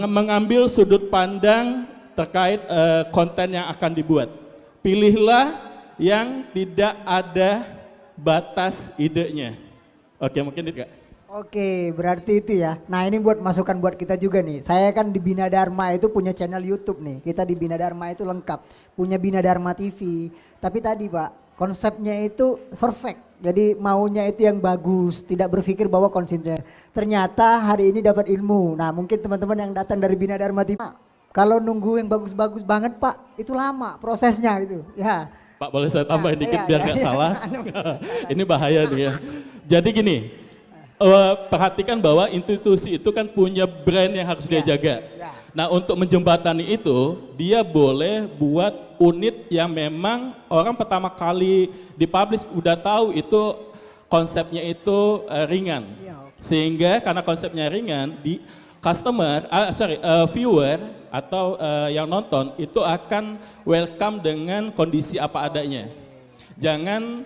mengambil sudut pandang terkait konten yang akan dibuat. Pilihlah yang tidak ada batas idenya. Oke, mungkin itu Kak. Oke, berarti itu ya. Nah ini buat masukan buat kita juga nih. Saya kan di Bina Dharma itu punya channel YouTube nih. Kita di Bina Dharma itu lengkap. Punya Bina Dharma TV. Tapi tadi Pak, konsepnya itu perfect. Jadi maunya itu yang bagus, tidak berpikir bahwa konsepnya. Ternyata hari ini dapat ilmu. Nah mungkin teman-teman yang datang dari Bina Dharma TV, kalau nunggu yang bagus-bagus banget Pak, itu lama prosesnya gitu. Ya. Pak boleh saya tambahin dikit biar nggak salah. Ini bahaya nih ya. Jadi gini, perhatikan bahwa institusi itu kan punya brand yang harus dia jaga. Nah untuk menjembatani itu, dia boleh buat unit yang memang orang pertama kali dipublish udah tahu itu konsepnya itu ringan. Sehingga karena konsepnya ringan, di viewer atau yang nonton itu akan welcome dengan kondisi apa adanya. Jangan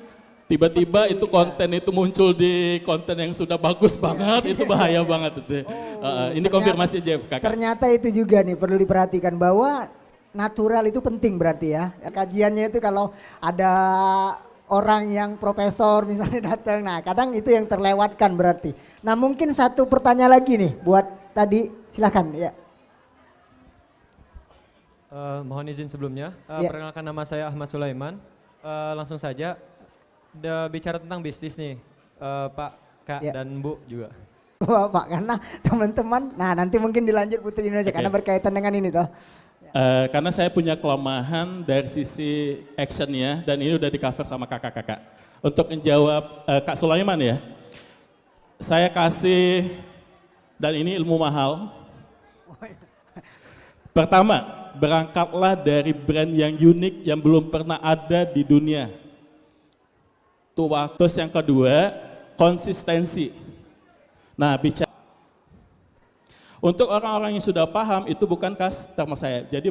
tiba-tiba itu konten itu muncul di konten yang sudah bagus banget, itu bahaya banget itu. Ini konfirmasi aja Kakak. Ternyata itu juga nih perlu diperhatikan bahwa natural itu penting berarti ya. Kajiannya itu kalau ada orang yang profesor misalnya datang, nah kadang itu yang terlewatkan berarti. Nah mungkin satu pertanyaan lagi nih buat tadi, silakan ya. Mohon izin sebelumnya, Ya. perkenalkan nama saya Ahmad Sulaiman. Langsung saja, bicara tentang bisnis nih, Pak, Kak, Ya. dan Bu juga. Bapak, karena teman-teman, nah nanti mungkin dilanjut Putri Indonesia karena berkaitan dengan ini toh. Karena saya punya kelemahan dari sisi actionnya dan ini udah di cover sama kakak-kakak. Untuk menjawab Kak Sulaiman ya, saya kasih, dan ini ilmu mahal. Pertama, berangkatlah dari brand yang unik yang belum pernah ada di dunia. Terus yang kedua, konsistensi. Nah, bicara untuk orang-orang yang sudah paham itu bukan customer saya, jadi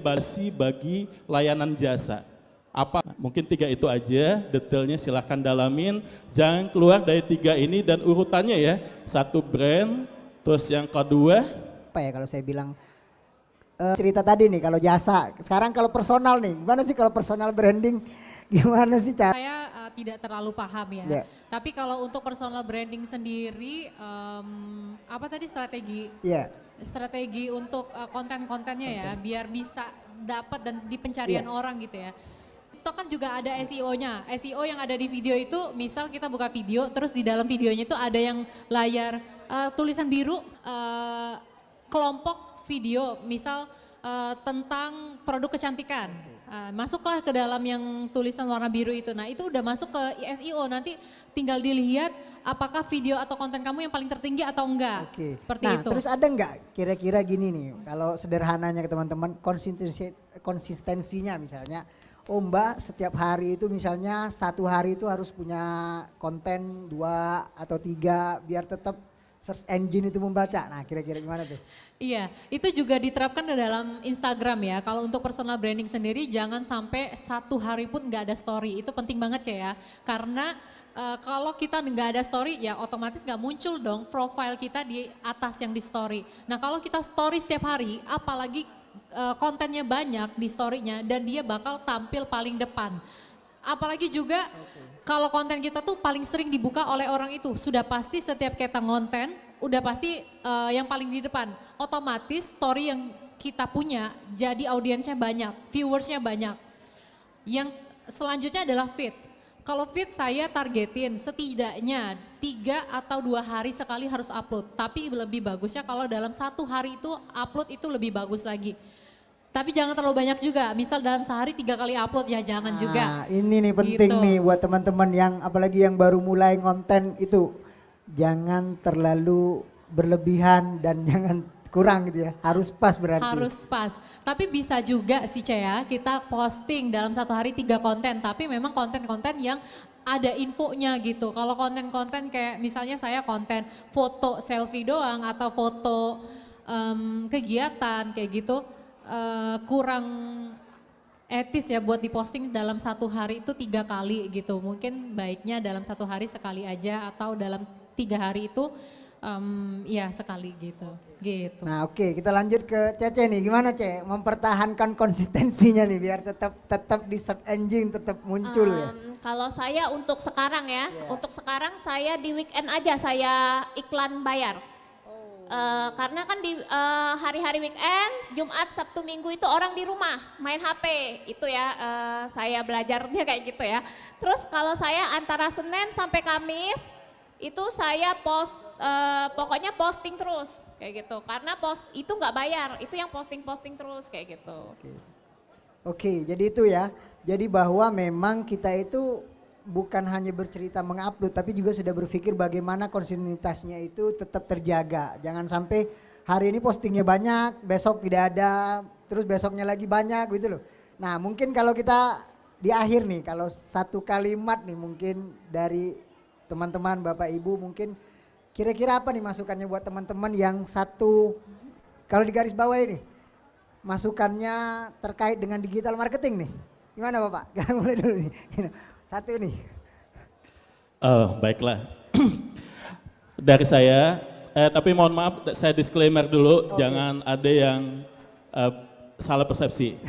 bagi layanan jasa. Apa? Mungkin 3 itu aja, detailnya silahkan dalamin, jangan keluar dari 3 ini dan urutannya ya, 1 brand, terus yang kedua. Apa ya kalau saya bilang, cerita tadi nih kalau jasa, sekarang kalau personal nih, gimana sih kalau personal branding, gimana sih cara? Saya tidak terlalu paham ya. Yeah. Tapi kalau untuk personal branding sendiri, apa tadi strategi? Iya. Strategi untuk konten-kontennya ya, biar bisa dapat dan di pencarian orang gitu ya. Itu kan juga ada SEO-nya. SEO yang ada di video itu, misal kita buka video, terus di dalam videonya itu ada yang layar tulisan biru, kelompok video, misal tentang produk kecantikan. Masuklah ke dalam yang tulisan warna biru itu. Nah itu udah masuk ke SEO, nanti tinggal dilihat apakah video atau konten kamu yang paling tertinggi atau enggak. Oke. Seperti Nah itu. terus ada enggak kira-kira gini nih, kalau sederhananya ke teman-teman, konsistensinya misalnya, oh Mbak setiap hari itu misalnya 1 hari itu harus punya konten 2 atau 3 biar tetap search engine itu membaca. Nah kira-kira gimana tuh? Iya, itu juga diterapkan ke dalam Instagram ya. Kalau untuk personal branding sendiri jangan sampai 1 hari pun nggak ada story. Itu penting banget ya. Karena kalau kita nggak ada story ya otomatis nggak muncul dong profile kita di atas yang di story. Nah kalau kita story setiap hari, apalagi kontennya banyak di story-nya dan dia bakal tampil paling depan. Apalagi juga kalau konten kita tuh paling sering dibuka oleh orang itu, sudah pasti setiap kita ngonten, udah pasti yang paling di depan. Otomatis story yang kita punya jadi audiensnya banyak, viewersnya banyak. Yang selanjutnya adalah feeds. Kalau feed saya targetin setidaknya 3 atau 2 hari sekali harus upload. Tapi lebih bagusnya kalau dalam 1 hari itu upload itu lebih bagus lagi. Tapi jangan terlalu banyak juga, misal dalam sehari 3 kali upload ya jangan juga. Ini nih penting Gitu. nih buat teman-teman yang apalagi yang baru mulai konten itu. Jangan terlalu berlebihan dan jangan kurang gitu ya, harus pas berarti. Harus pas, tapi bisa juga sih Cea, kita posting dalam 1 hari 3 konten, tapi memang konten-konten yang ada infonya gitu. Kalau konten-konten kayak misalnya saya konten foto selfie doang atau foto kegiatan kayak gitu, kurang etis ya buat diposting dalam 1 hari itu 3 kali gitu. Mungkin baiknya dalam 1 hari sekali aja atau dalam 3 hari itu ya sekali gitu. Gitu. Nah oke, kita lanjut ke Cece nih, gimana Ce mempertahankan konsistensinya nih biar tetap di search engine tetap muncul ya. Kalau saya untuk sekarang ya, untuk sekarang saya di weekend aja saya iklan bayar. Karena kan di hari-hari weekend, Jumat, Sabtu, Minggu itu orang di rumah main HP, itu ya saya belajarnya kayak gitu ya. Terus kalau saya antara Senin sampai Kamis itu saya pokoknya posting terus kayak gitu. Karena itu nggak bayar, itu yang posting terus kayak gitu. Oke, jadi itu ya. Jadi bahwa memang kita itu bukan hanya bercerita mengupload, tapi juga sudah berpikir bagaimana kontinuitasnya itu tetap terjaga. Jangan sampai hari ini postingnya banyak, besok tidak ada, terus besoknya lagi banyak gitu loh. Nah mungkin kalau kita di akhir nih, kalau 1 kalimat nih mungkin dari teman-teman Bapak Ibu mungkin kira-kira apa nih masukannya buat teman-teman yang kalau di garis bawah ini, masukannya terkait dengan digital marketing nih. Gimana Bapak? Kita mulai dulu nih. 1 nih. Baiklah. Dari saya, tapi mohon maaf saya disclaimer dulu, jangan ada yang salah persepsi.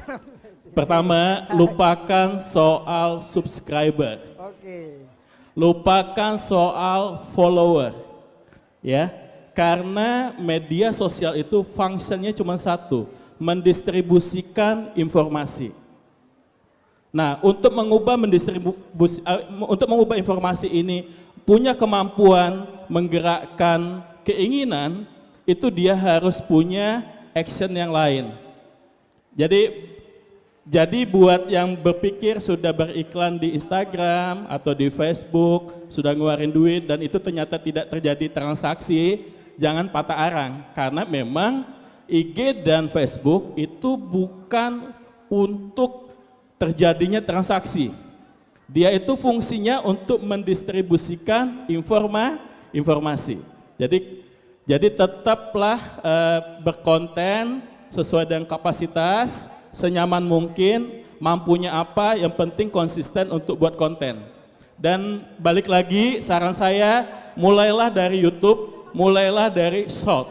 Pertama, lupakan soal subscriber. Lupakan soal follower. Ya, karena media sosial itu fungsinya cuma 1, mendistribusikan informasi. Nah, untuk mengubah informasi ini punya kemampuan menggerakkan keinginan, itu dia harus punya action yang lain. Jadi buat yang berpikir sudah beriklan di Instagram atau di Facebook, sudah ngeluarin duit dan itu ternyata tidak terjadi transaksi, jangan patah arang. Karena memang IG dan Facebook itu bukan untuk terjadinya transaksi. Dia itu fungsinya untuk mendistribusikan informasi. Jadi tetaplah berkonten sesuai dengan kapasitas, senyaman mungkin, mampunya apa, yang penting konsisten untuk buat konten. Dan balik lagi, saran saya mulailah dari YouTube, mulailah dari short.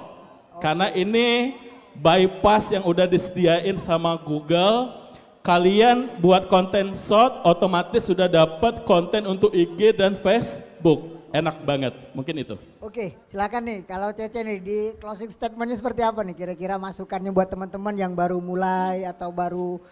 Karena ini bypass yang udah disediain sama Google. Kalian buat konten short, otomatis sudah dapat konten untuk IG dan Facebook. Enak banget, mungkin itu. Oke, silakan nih kalau Cece nih di closing statementnya seperti apa nih kira-kira masukannya buat teman-teman yang baru mulai atau baru.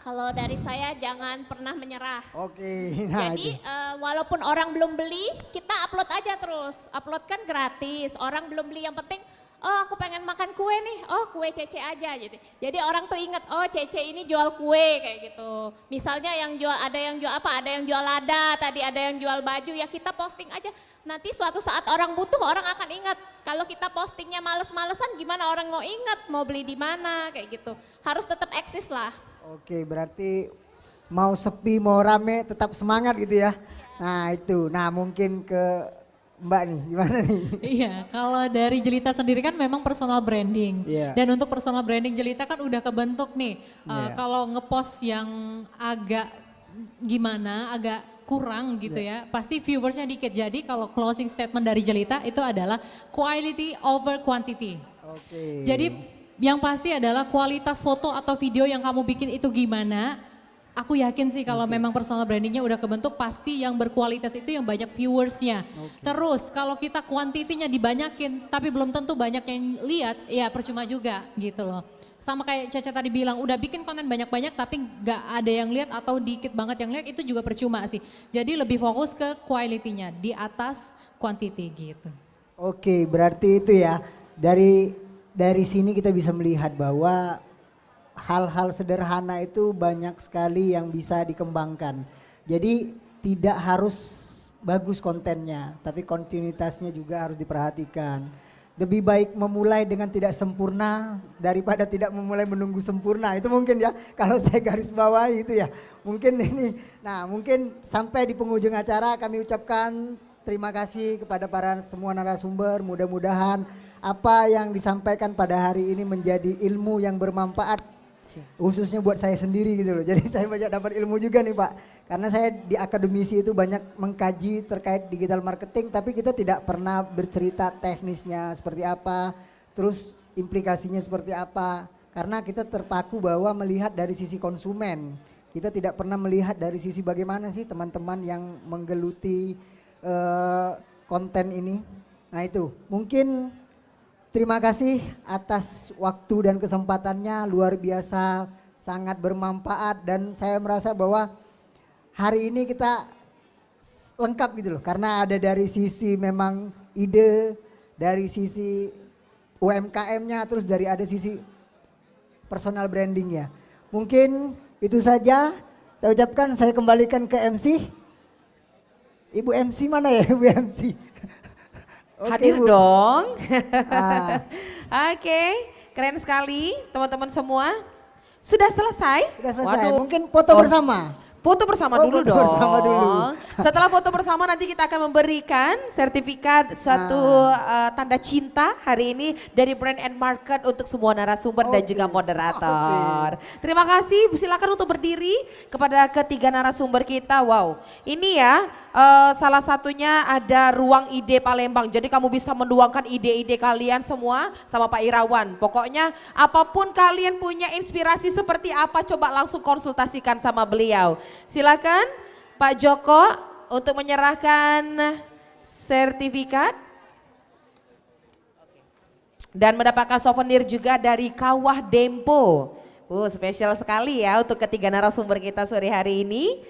Kalau dari saya jangan pernah menyerah. Oke, nah Jadi itu. walaupun orang belum beli, kita upload aja terus. Upload kan gratis, orang belum beli yang penting, oh aku pengen makan kue nih, oh kue Cece aja. Jadi orang tuh ingat, oh Cece ini jual kue kayak gitu. Misalnya ada yang jual apa, ada yang jual lada, tadi ada yang jual baju, ya kita posting aja. Nanti suatu saat orang butuh, orang akan ingat. Kalau kita postingnya males-malesan, gimana orang mau ingat, mau beli di mana kayak gitu. Harus tetap eksis lah. Oke, berarti mau sepi mau rame tetap semangat gitu ya. Nah itu, nah mungkin ke Mbak nih, gimana nih? Iya, kalau dari Jelita sendiri kan memang personal branding. Iya. Dan untuk personal branding Jelita kan udah kebentuk nih. Iya. Kalau ngepost yang agak gimana, agak kurang gitu ya, pasti viewersnya dikit. Jadi kalau closing statement dari Jelita itu adalah quality over quantity. Oke. Jadi yang pasti adalah kualitas foto atau video yang kamu bikin itu gimana. Aku yakin sih kalau memang personal brandingnya udah kebentuk, pasti yang berkualitas itu yang banyak viewersnya. Terus kalau kita kuantitinya dibanyakin tapi belum tentu banyak yang lihat, ya percuma juga gitu loh. Sama kayak Caca tadi bilang, udah bikin konten banyak-banyak tapi nggak ada yang lihat atau dikit banget yang lihat, itu juga percuma sih. Jadi lebih fokus ke quality-nya di atas quantity gitu. Oke, berarti itu ya dari sini kita bisa melihat bahwa hal-hal sederhana itu banyak sekali yang bisa dikembangkan. Jadi tidak harus bagus kontennya, tapi kontinuitasnya juga harus diperhatikan. Lebih baik memulai dengan tidak sempurna daripada tidak memulai menunggu sempurna. Itu mungkin ya, kalau saya garis bawahi itu ya. Mungkin ini, nah mungkin sampai di penghujung acara kami ucapkan terima kasih kepada para semua narasumber. Mudah-mudahan apa yang disampaikan pada hari ini menjadi ilmu yang bermanfaat. Khususnya buat saya sendiri gitu loh. Jadi saya banyak dapat ilmu juga nih Pak. Karena saya di akademisi itu banyak mengkaji terkait digital marketing, tapi kita tidak pernah bercerita teknisnya seperti apa, terus implikasinya seperti apa. Karena kita terpaku bahwa melihat dari sisi konsumen. Kita tidak pernah melihat dari sisi bagaimana sih teman-teman yang menggeluti konten ini. Nah itu mungkin terima kasih atas waktu dan kesempatannya, luar biasa, sangat bermanfaat, dan saya merasa bahwa hari ini kita lengkap gitu loh, karena ada dari sisi memang ide, dari sisi UMKM-nya, terus ada sisi personal branding-nya. Mungkin itu saja saya ucapkan, saya kembalikan ke MC. Ibu MC mana ya, Ibu MC? Oke, Hadir Bu. dong. Ah. Oke, keren sekali teman-teman semua. Sudah selesai? Sudah selesai, Waduh. mungkin foto bersama. Foto bersama Oh, dulu foto dong. bersama dulu. Setelah foto bersama nanti kita akan memberikan sertifikat satu tanda cinta hari ini dari Brand and Market untuk semua narasumber dan Oke. juga moderator. Terima kasih, silakan untuk berdiri kepada ketiga narasumber kita. Wow, ini ya salah satunya ada Ruang Ide Palembang. Jadi kamu bisa menuangkan ide-ide kalian semua sama Pak Irawan. Pokoknya apapun kalian punya inspirasi seperti apa, coba langsung konsultasikan sama beliau. Silakan Pak Joko untuk menyerahkan sertifikat dan mendapatkan souvenir juga dari Kawah Dempo. Spesial sekali ya untuk ketiga narasumber kita sore hari ini.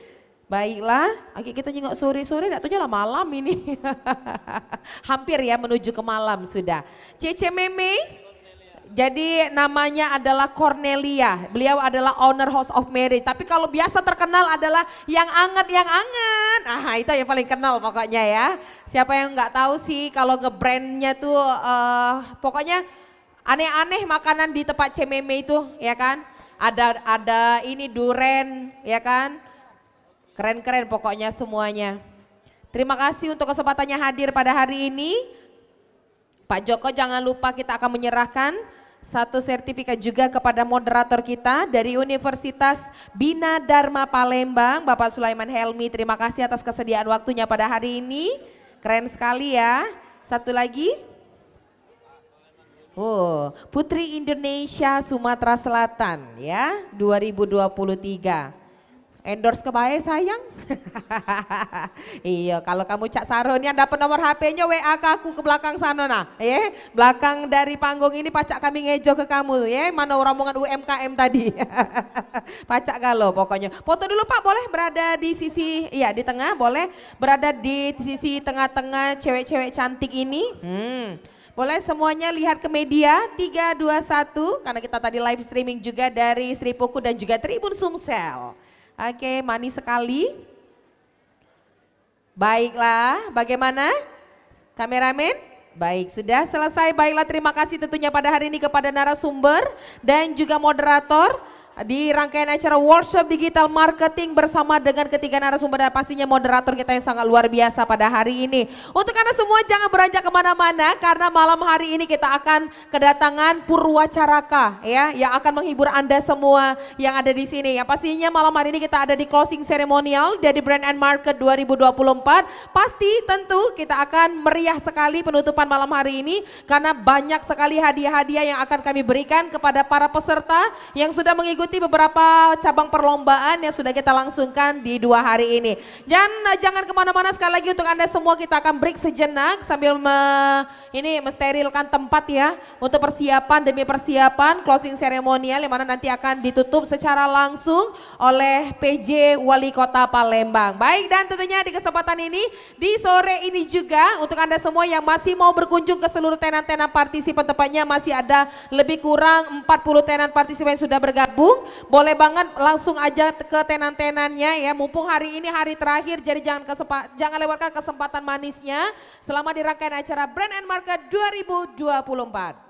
Baiklah, kita nyengok sore-sore, datanya lah malam ini. Hampir ya menuju ke malam sudah. Cece Meme, jadi namanya adalah Cornelia. Beliau adalah owner House of Marriage. Tapi kalau biasa terkenal adalah yang anget, yang anget. Ah itu yang paling kenal pokoknya ya. Siapa yang nggak tahu sih kalau nge-brandnya tuh pokoknya aneh-aneh makanan di tempat Cememe itu ya kan. Ada ini duren ya kan. Keren-keren pokoknya semuanya. Terima kasih untuk kesempatannya hadir pada hari ini. Pak Joko jangan lupa kita akan menyerahkan satu sertifikat juga kepada moderator kita dari Universitas Bina Dharma Palembang, Bapak Sulaiman Helmi. Terima kasih atas kesediaan waktunya pada hari ini. Keren sekali ya. Satu lagi. Putri Indonesia Sumatera Selatan ya 2023. Endorse kebaya sayang. Iya kalau kamu Cak Saronian dapat nomor HP-nya WA ke aku ke belakang sana nah. Ya, belakang dari panggung ini pacak kami ngejo ke kamu ya. Mana rombongan UMKM tadi. Pacak galau pokoknya. Foto dulu Pak boleh berada di sisi ya di tengah boleh berada di sisi tengah-tengah cewek-cewek cantik ini. Boleh semuanya lihat ke media 3, 2, 1 karena kita tadi live streaming juga dari Sri Puku dan juga Tribun Sumsel. Oke, manis sekali. Baiklah, bagaimana? Kameramen? Baik, sudah selesai. Baiklah, terima kasih tentunya pada hari ini kepada narasumber dan juga moderator di rangkaian acara workshop digital marketing bersama dengan ketiga narasumber dan pastinya moderator kita yang sangat luar biasa pada hari ini. Untuk Anda semua jangan beranjak kemana-mana karena malam hari ini kita akan kedatangan Purwacaraka ya yang akan menghibur Anda semua yang ada di sini. Yang pastinya malam hari ini kita ada di closing ceremonial dari Brand and Market 2024. Pasti tentu kita akan meriah sekali penutupan malam hari ini karena banyak sekali hadiah-hadiah yang akan kami berikan kepada para peserta yang sudah mengikuti beberapa cabang perlombaan yang sudah kita langsungkan di 2 hari ini. Dan jangan kemana-mana sekali lagi untuk Anda semua kita akan break sejenak sambil mensterilkan tempat ya untuk persiapan demi persiapan closing ceremonial yang mana nanti akan ditutup secara langsung oleh PJ Wali Kota Palembang. Baik dan tentunya di kesempatan ini di sore ini juga untuk Anda semua yang masih mau berkunjung ke seluruh tenan-tenan partisipan tepatnya masih ada lebih kurang 40 tenan partisipan yang sudah bergabung. Boleh banget langsung aja ke tenan-tenannya ya mumpung hari ini hari terakhir jadi jangan lewatkan kesempatan manisnya selama di rangkaian acara Brand and Market 2024.